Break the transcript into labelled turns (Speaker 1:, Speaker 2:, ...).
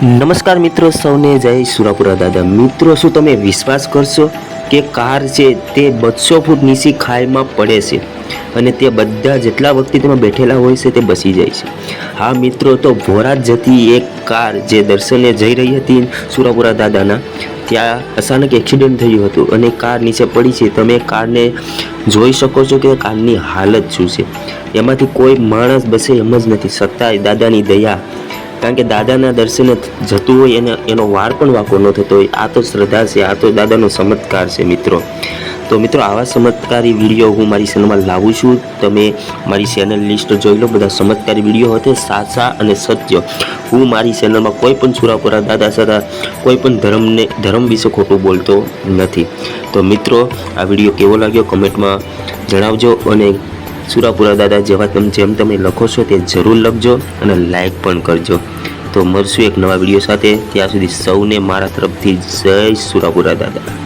Speaker 1: નમસ્કાર મિત્રો, સૌને જય સુરાપુરા દાદા. મિત્રો, શું તમે વિશ્વાસ કરશો કે કાર છે તે 200 ફૂટ નીચી ખાઈમાં પડે છે અને તે બધા જેટલા વ્યક્તિ તેમાં બેઠેલા હોય છે તે બસી જાય છે. હા મિત્રો, તો ભોરાત જતી એક કાર જે દર્શને જઈ રહી હતી સુરાપુરા દાદાના, ત્યાં અચાનક એક્સિડન્ટ થયું હતું અને કાર નીચે પડી છે. તમે કારને જોઈ શકો છો કે કારની હાલત શું છે. એમાંથી કોઈ માણસ બસે એમ જ નથી. છતાંય દાદાની દયા, કારણ કે દાદાના દર્શને જતું હોય એને એનો વાર પણ વાંકો ન થતો હોય. આ તો શ્રદ્ધા છે, આ તો દાદાનો ચમત્કાર છે મિત્રો. તો મિત્રો, આવા ચમત્કારી વિડીયો હું મારી ચેનલમાં લાવું છું. તમે મારી ચેનલ લિસ્ટ જોઈ લો. બધા ચમત્કારી વિડીયો હતા, સાચા અને સત્ય. હું મારી ચેનલમાં કોઈ પણ સુરાપુરા દાદા સાથે કોઈ પણ ધર્મ વિશે ખોટું બોલતો નથી. તો મિત્રો, આ વિડીયો કેવો લાગ્યો કમેન્ટમાં જણાવજો અને સુરાપુરા દાદા જેમ તમે લખો છો તે જરૂર લખજો અને લાઈક પણ કરજો. તો મળશું એક નવા વિડીયો સાથે. ત્યાં સુધી સૌને મારા તરફથી જય સુરાપુરા દાદા.